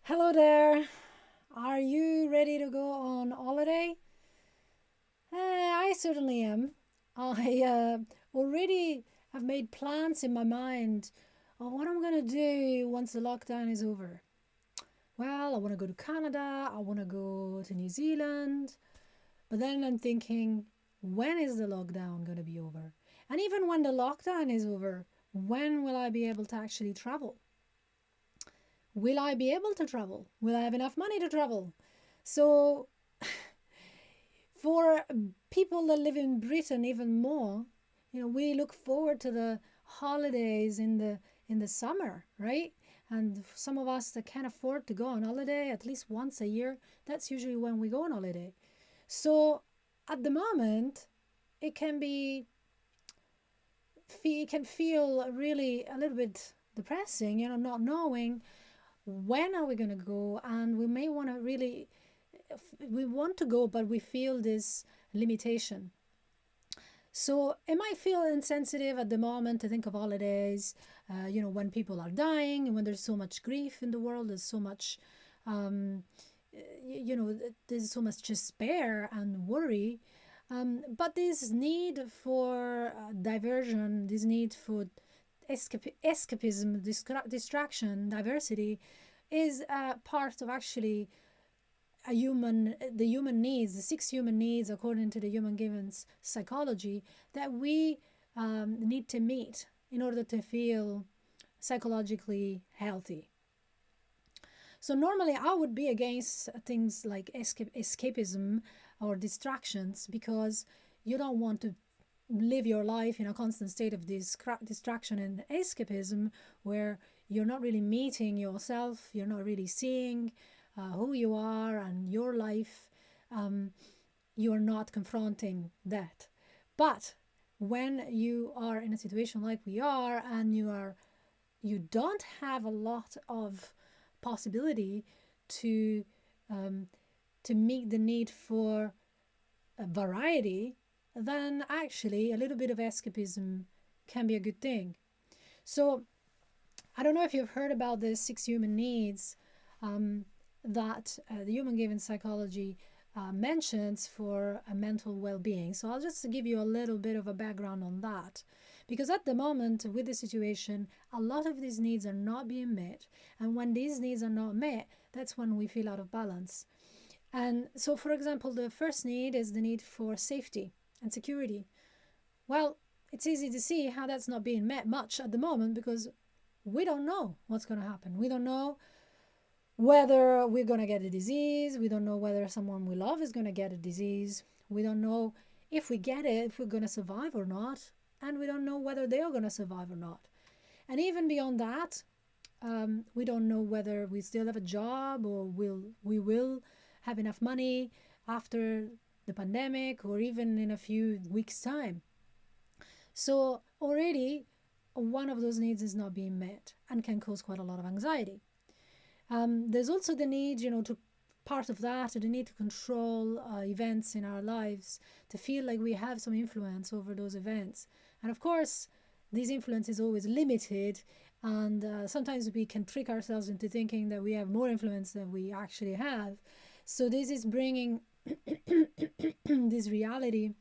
Hello there. Are you ready to go on holiday? I certainly am. I already have made plans in my mind of what I'm going to do once the lockdown is over. Well, I want to go to Canada, I want to go to New Zealand, but then I'm thinking, when is the lockdown going to be over? And even when the lockdown is over, when will I be able to actually travel? Will I be able to travel? Will I have enough money to travel? So, for people that live in Britain, even more, we look forward to the holidays in the summer, right? And some of us that can't afford to go on holiday at least once a year, that's usually when we go on holiday. So, at the moment, it can be it can feel really a little bit depressing, not knowing when are we going to go, and we may want to really we want to go, but we feel this limitation. So it might feel insensitive at the moment to think of holidays, when people are dying and when there's so much grief in the world, there's so much, um, there's so much despair and worry. But this need for diversion, this need for escapism, distraction, diversity is part of actually the human needs, the six human needs according to the human givens psychology, that we need to meet in order to feel psychologically healthy. So normally I would be against things like escapism or distractions, because you don't want to live your life in a constant state of distraction and escapism, where you're not really meeting yourself, you're not really seeing who you are and your life. You're not confronting that. But when you are in a situation like we are, and you don't have a lot of possibility to um, to meet the need for a variety, then actually a little bit of escapism can be a good thing. So I don't know if you've heard about the six human needs that the human given psychology mentions for a mental well-being. So I'll just give you a little bit of a background on that, because at the moment with the situation, a lot of these needs are not being met, and when these needs are not met, that's when we feel out of balance. And so, for example, the first need is the need for safety and security. Well, it's easy to see how that's not being met much at the moment, because we don't know what's going to happen. We don't know whether we're going to get a disease. We don't know whether someone we love is going to get a disease. We don't know if we get it, if we're going to survive or not. And we don't know whether they are going to survive or not. And even beyond that, we don't know whether we still have a job, or we will have enough money after the pandemic, or even in a few weeks' time. So already one of those needs is not being met and can cause quite a lot of anxiety. There's also the need, to part of that, the need to control events in our lives, to feel like we have some influence over those events. And of course, this influence is always limited, and sometimes we can trick ourselves into thinking that we have more influence than we actually have. So this is bringing this reality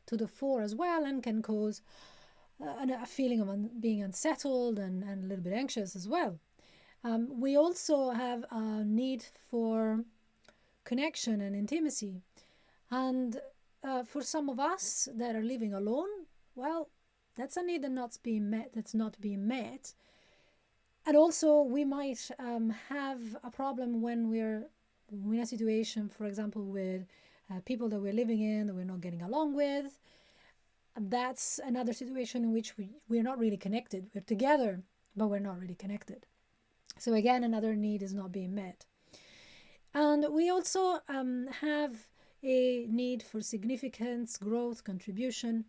to the fore as well, and can cause a feeling of being unsettled and a little bit anxious as well. We also have a need for connection and intimacy. And for some of us that are living alone, well, that's a need that's not being met. And also, we might have a problem when we're in a situation, for example, with people that we're living in that we're not getting along with. That's another situation in which we're not really connected. We're together, but we're not really connected. So again, another need is not being met. And we also have a need for significance, growth, contribution.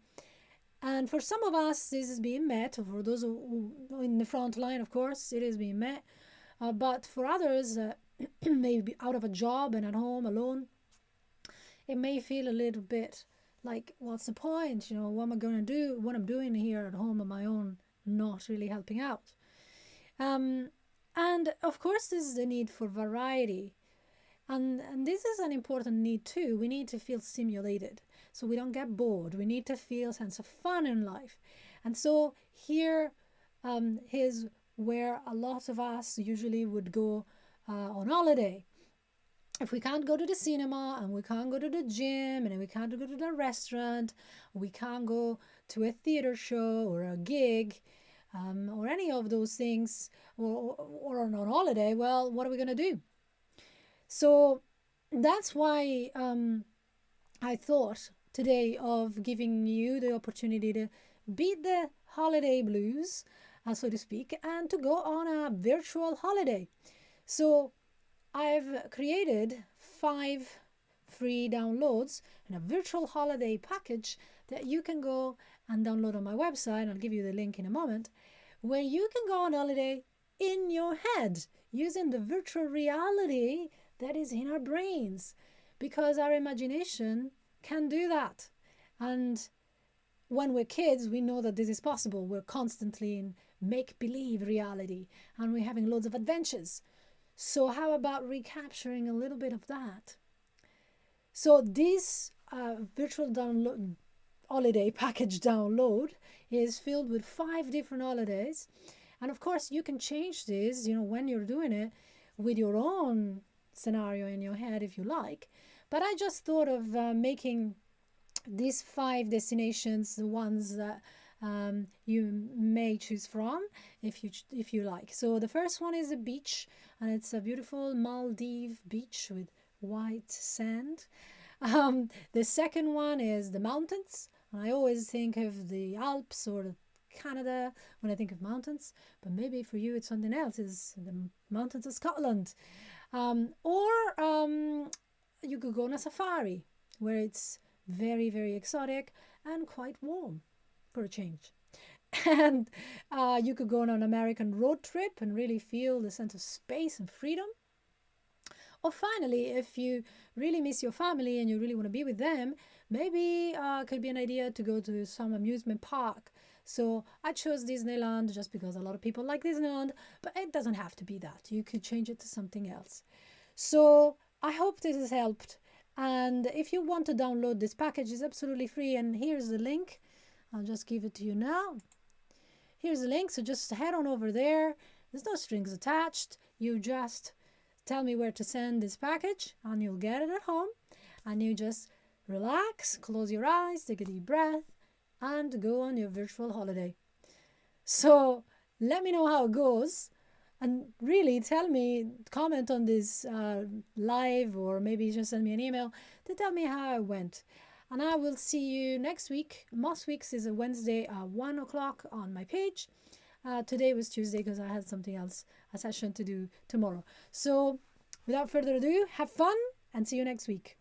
And for some of us, this is being met. For those who in the front line, of course, it is being met. But for others, maybe out of a job and at home alone, it may feel a little bit like, what's the point? What am I going to do? What I'm doing here at home on my own, not really helping out. Um, And of course, this is the need for variety. And this is an important need too. We need to feel stimulated so we don't get bored. We need to feel a sense of fun in life. And so here is where a lot of us usually would go on holiday. If we can't go to the cinema and we can't go to the gym and we can't go to the restaurant, we can't go to a theater show or a gig or any of those things, or on holiday, well, what are we going to do? So that's why I thought today of giving you the opportunity to beat the holiday blues, so to speak, and to go on a virtual holiday. So I've created 5 free downloads and a virtual holiday package that you can go and download on my website. I'll give you the link in a moment, where you can go on holiday in your head using the virtual reality that is in our brains, because our imagination can do that. And when we're kids, we know that this is possible. We're constantly in make-believe reality and we're having loads of adventures. So how about recapturing a little bit of that? So this virtual download holiday package download is filled with 5 different holidays. And of course, you can change this, when you're doing it with your own scenario in your head if you like. But I just thought of making these 5 destinations the ones that you may choose from if you like. So the first one is a beach, and it's a beautiful Maldives beach with white sand. The second one is the mountains. I always think of the Alps or Canada when I think of mountains, but maybe for you it's something else. It's the mountains of Scotland. Or you could go on a safari where it's very, very exotic and quite warm for a change. And you could go on an American road trip and really feel the sense of space and freedom. Or finally, if you really miss your family and you really want to be with them, maybe it could be an idea to go to some amusement park. So I chose Disneyland just because a lot of people like Disneyland, but it doesn't have to be that. You could change it to something else. So I hope this has helped. And if you want to download this package, it's absolutely free. And here's the link. I'll just give it to you now. Here's the link. So just head on over there. There's no strings attached. You just tell me where to send this package and you'll get it at home. And you just relax, close your eyes, take a deep breath, and go on your virtual holiday. So let me know how it goes. And really tell me, comment on this live, or maybe just send me an email to tell me how it went. And I will see you next week. Most weeks is a Wednesday at 1 o'clock on my page. Today was Tuesday because I had something else, a session to do tomorrow. So without further ado, have fun and see you next week.